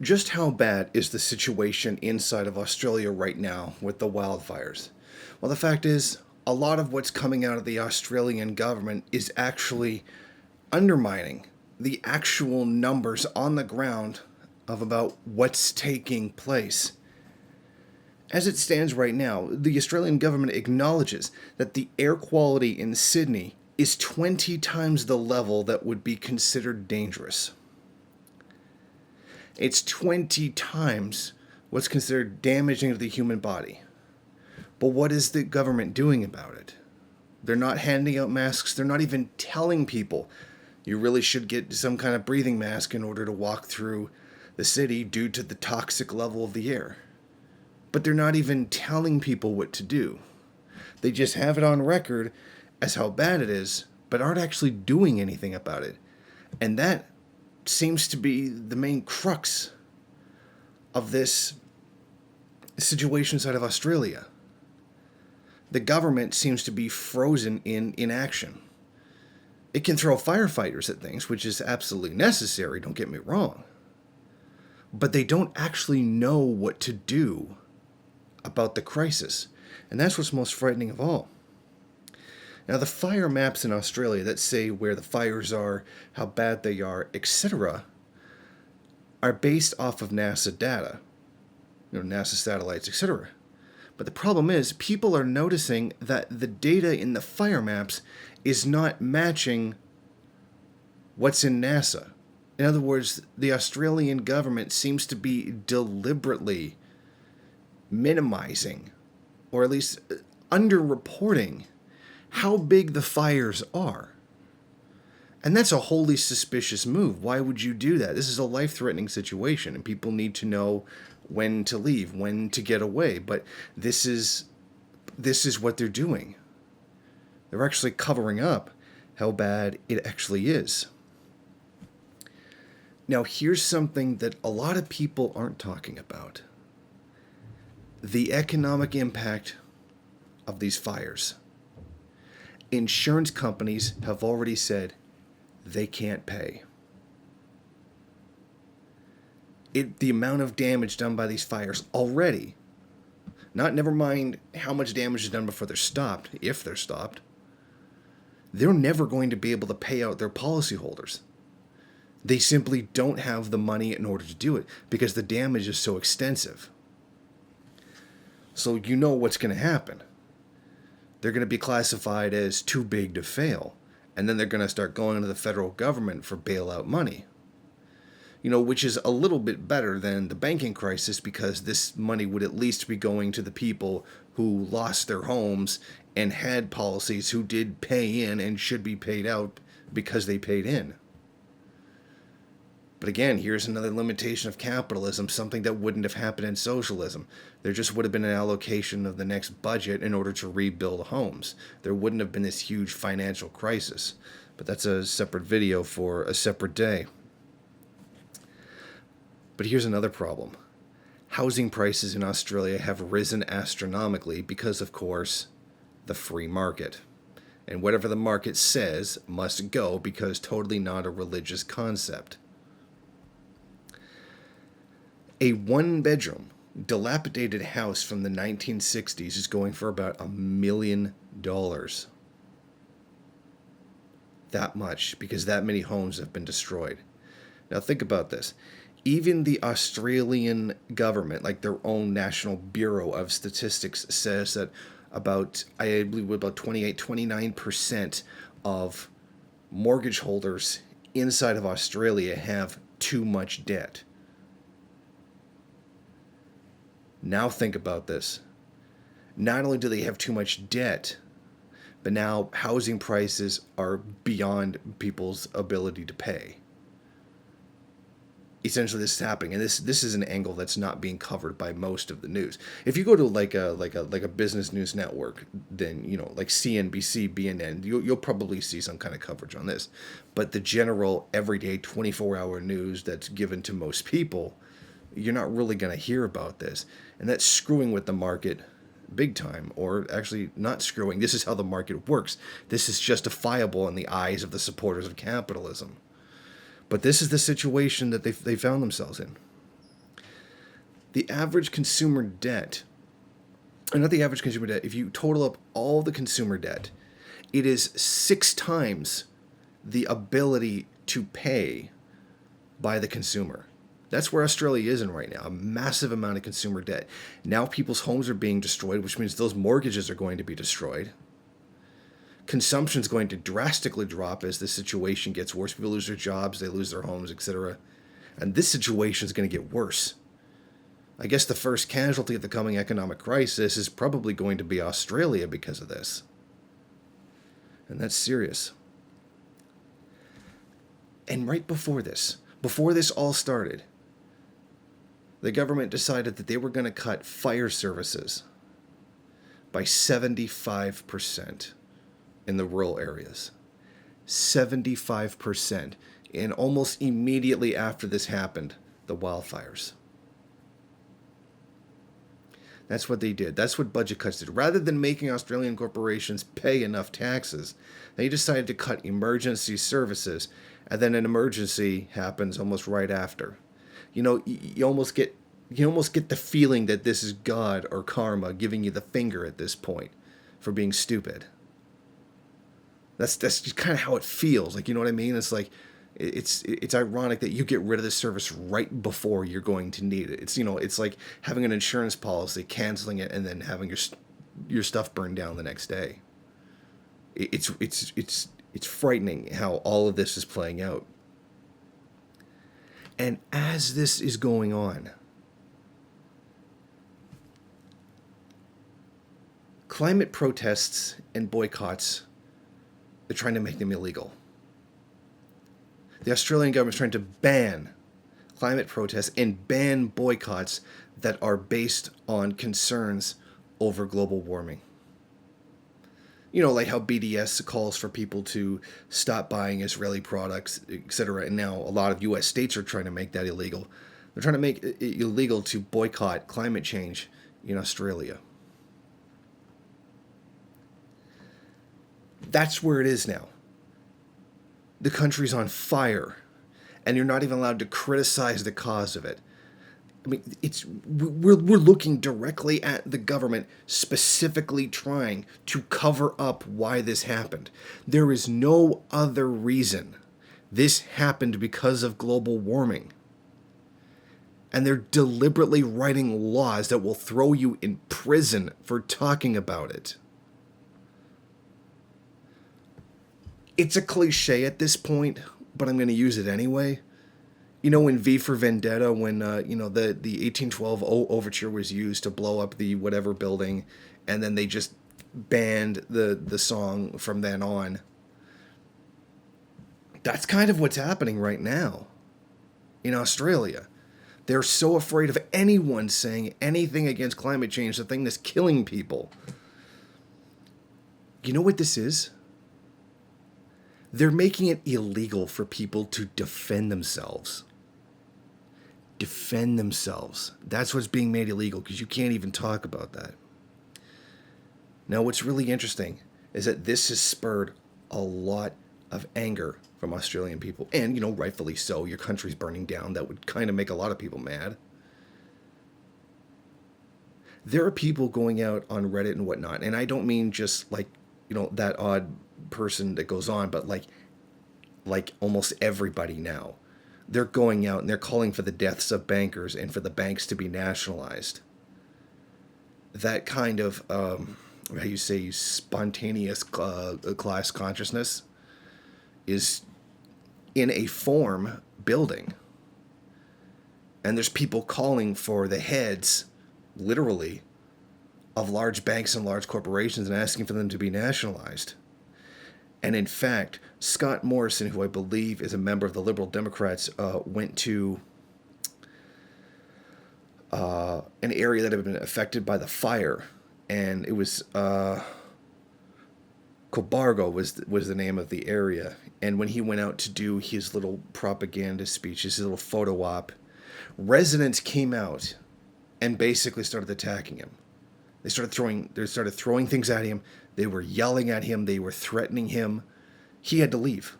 Just how bad is the situation inside of Australia right now with the wildfires? Well, the fact is, a lot of what's coming out of the Australian government is actually undermining the actual numbers on the ground of about what's taking place. As it stands right now, the Australian government acknowledges that the air quality in Sydney is 20 times the level that would be considered dangerous. It's 20 times what's considered damaging to the human body. But what is the government doing about it? They're not handing out masks. They're not even telling people you really should get some kind of breathing mask in order to walk through the city due to the toxic level of the air. But they're not even telling people what to do. They just have it on record as how bad it is, but aren't actually doing anything about it. And that seems to be the main crux of this situation inside of Australia. The government seems to be frozen in inaction. It can throw firefighters at things, which is absolutely necessary, don't get me wrong. But they don't actually know what to do about the crisis. And that's what's most frightening of all. Now, the fire maps in Australia that say where the fires are, how bad they are, etc., are based off of NASA data, NASA satellites, etc. But the problem is, people are noticing that the data in the fire maps is not matching what's in NASA. In other words, the Australian government seems to be deliberately minimizing, or at least underreporting, how big the fires are. And that's a wholly suspicious move. Why would you do that? This is a life-threatening situation, and people need to know when to leave, when to get away. But this is what they're doing. They're actually covering up how bad it actually is. Now, here's something that a lot of people aren't talking about. The economic impact of these fires. Insurance companies have already said they can't pay. The amount of damage done by these fires already, never mind how much damage is done before they're stopped, if they're stopped, they're never going to be able to pay out their policyholders. They simply don't have the money in order to do it because the damage is so extensive. So you know what's going to happen. They're going to be classified as too big to fail. And then they're going to start going to the federal government for bailout money. Which is a little bit better than the banking crisis because this money would at least be going to the people who lost their homes and had policies who did pay in and should be paid out because they paid in. But again, here's another limitation of capitalism, something that wouldn't have happened in socialism. There just would have been an allocation of the next budget in order to rebuild homes. There wouldn't have been this huge financial crisis. But that's a separate video for a separate day. But here's another problem. Housing prices in Australia have risen astronomically because, of course, the free market. And whatever the market says must go because totally not a religious concept. A one-bedroom, dilapidated house from the 1960s is going for about $1 million. That much, because that many homes have been destroyed. Now think about this. Even the Australian government, like their own National Bureau of Statistics, says that about 29% of mortgage holders inside of Australia have too much debt. Now think about this. Not only do they have too much debt, but now housing prices are beyond people's ability to pay. Essentially, this is happening, and this is an angle that's not being covered by most of the news. If you go to like a business news network, then like CNBC, BNN, you'll probably see some kind of coverage on this. But the general everyday 24-hour news that's given to most people, you're not really going to hear about this. And that's screwing with the market big time, or actually not screwing. This is how the market works. This is justifiable in the eyes of the supporters of capitalism. But this is the situation that they found themselves in. The average consumer debt, or not the average consumer debt, if you total up all the consumer debt, it is 6 times the ability to pay by the consumer. That's where Australia is in right now, a massive amount of consumer debt. Now people's homes are being destroyed, which means those mortgages are going to be destroyed. Consumption is going to drastically drop as the situation gets worse. People lose their jobs, they lose their homes, etc. And this situation is going to get worse. I guess the first casualty of the coming economic crisis is probably going to be Australia because of this. And that's serious. And right before this all started, the government decided that they were going to cut fire services by 75% in the rural areas. 75%. And almost immediately after this happened, the wildfires. That's what they did. That's what budget cuts did. Rather than making Australian corporations pay enough taxes, they decided to cut emergency services, and then an emergency happens almost right after. You know, you almost get the feeling that this is God or karma giving you the finger at this point for being stupid. That's just kind of how it feels. Like, you know what I mean? It's like it's ironic that you get rid of the service right before you're going to need it. It's like having an insurance policy, canceling it, and then having your stuff burned down the next day. It's frightening how all of this is playing out. And as this is going on, climate protests and boycotts, they're trying to make them illegal. The Australian government is trying to ban climate protests and ban boycotts that are based on concerns over global warming. You know, like how BDS calls for people to stop buying Israeli products, etc. And now a lot of U.S. states are trying to make that illegal. They're trying to make it illegal to boycott climate change in Australia. That's where it is now. The country's on fire, and you're not even allowed to criticize the cause of it. I mean, we're looking directly at the government specifically trying to cover up why this happened. There is no other reason this happened because of global warming. And they're deliberately writing laws that will throw you in prison for talking about it. It's a cliche at this point, but I'm going to use it anyway. You know, in V for Vendetta, when the 1812 overture was used to blow up the whatever building, and then they just banned the song from then on. That's kind of what's happening right now in Australia. They're so afraid of anyone saying anything against climate change, the thing that's killing people. You know what this is? They're making it illegal for people to defend themselves. Defend themselves. That's what's being made illegal, because you can't even talk about that. Now, what's really interesting is that this has spurred a lot of anger from Australian people. And, you know, rightfully so. Your country's burning down. That would kind of make a lot of people mad. There are people going out on Reddit and whatnot, and I don't mean just like, you know, that odd person that goes on, but like almost everybody now. They're going out and they're calling for the deaths of bankers and for the banks to be nationalized. That kind of, how you say, spontaneous class consciousness is in a form building. And there's people calling for the heads, literally, of large banks and large corporations and asking for them to be nationalized. And in fact, Scott Morrison, who I believe is a member of the Liberal Democrats, went to an area that had been affected by the fire. And it was Cobargo was the name of the area. And when he went out to do his little propaganda speech, his little photo op, residents came out and basically started attacking him. They started throwing things at him. They were yelling at him. They were threatening him. He had to leave.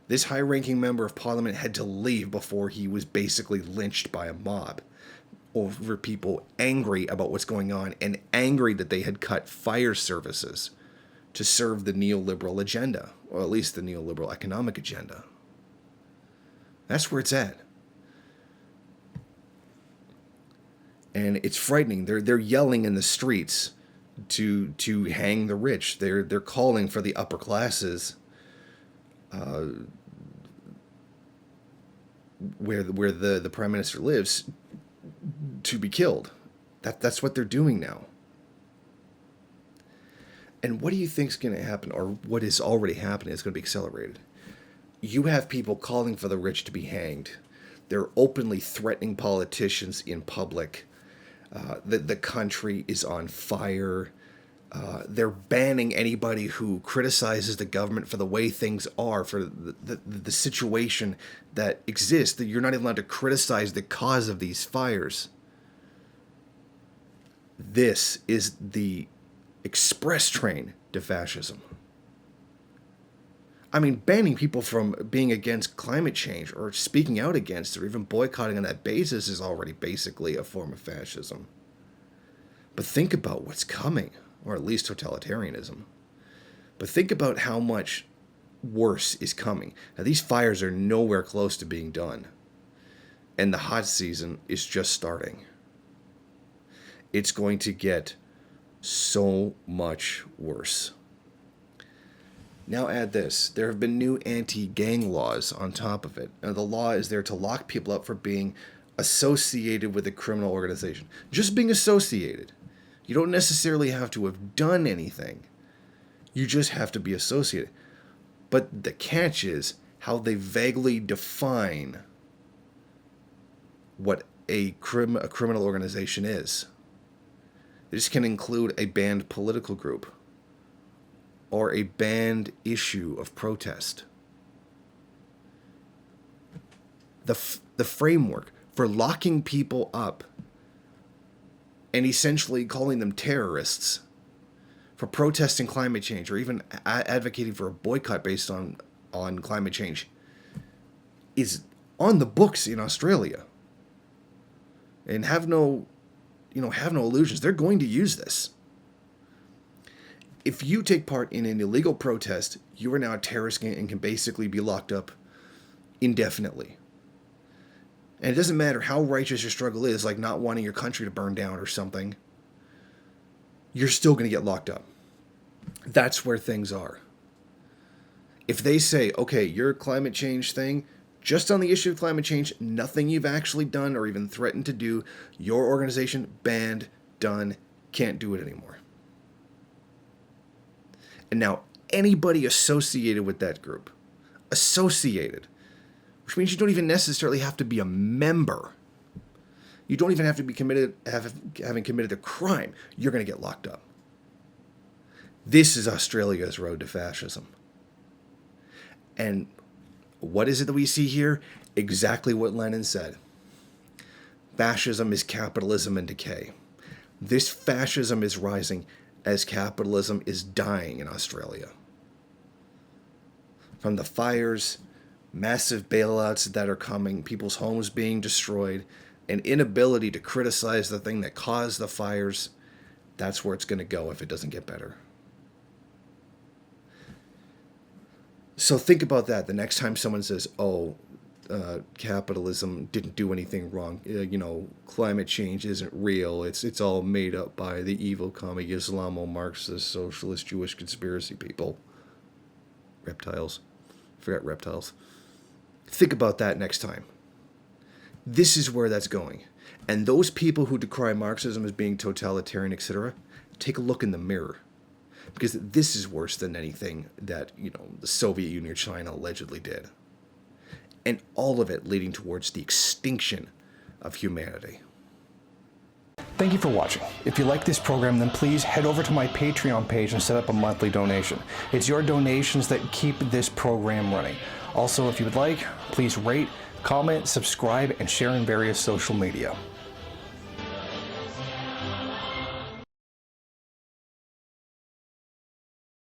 This high-ranking member of parliament had to leave before he was basically lynched by a mob. over people angry about what's going on and angry that they had cut fire services to serve the neoliberal agenda, or at least the neoliberal economic agenda. That's where it's at. And it's frightening. They're yelling in the streets to hang the rich. They're calling for the upper classes, where the prime minister lives, to be killed. That's what they're doing now. And what do you think is going to happen, or what is already happening is going to be accelerated? You have people calling for the rich to be hanged. They're openly threatening politicians in public. The country is on fire. They're banning anybody who criticizes the government for the way things are, for the situation that exists, that you're not even allowed to criticize the cause of these fires. This is the express train to fascism. I mean, banning people from being against climate change or speaking out against it or even boycotting on that basis is already basically a form of fascism. But think about what's coming, or at least totalitarianism. But think about how much worse is coming. Now, these fires are nowhere close to being done. And the hot season is just starting. It's going to get so much worse. Now add this. There have been new anti-gang laws on top of it. Now, the law is there to lock people up for being associated with a criminal organization. Just being associated. You don't necessarily have to have done anything. You just have to be associated. But the catch is how they vaguely define what a criminal organization is. This can include a banned political group or a banned issue of protest. The framework for locking people up and essentially calling them terrorists for protesting climate change or even advocating for a boycott based on climate change is on the books in Australia. And have no illusions. They're going to use this. If you take part in an illegal protest, you are now a terrorist and can basically be locked up indefinitely. And it doesn't matter how righteous your struggle is, like not wanting your country to burn down or something, you're still going to get locked up. That's where things are. If they say, okay, your climate change thing, just on the issue of climate change, nothing you've actually done or even threatened to do, your organization banned, done, can't do it anymore. And now anybody associated with that group, which means you don't even necessarily have to be a member. You don't even have to be having committed a crime. You're going to get locked up. This is Australia's road to fascism. And what is it that we see here? Exactly what Lenin said. Fascism is capitalism in decay. This fascism is rising as capitalism is dying in Australia. From the fires, massive bailouts that are coming, people's homes being destroyed, an inability to criticize the thing that caused the fires, that's where it's going to go if it doesn't get better. So think about that the next time someone says, capitalism didn't do anything wrong. Climate change isn't real. It's all made up by the evil commie Islamo-Marxist, socialist, Jewish conspiracy people. Reptiles. Forget reptiles. Think about that next time. This is where that's going. And those people who decry Marxism as being totalitarian, etc., take a look in the mirror. Because this is worse than anything that, the Soviet Union or China allegedly did. And all of it leading towards the extinction of humanity. Thank you for watching. If you like this program, then please head over to my Patreon page and set up a monthly donation. It's your donations that keep this program running. Also, if you would like, please rate, comment, subscribe, and share in various social media.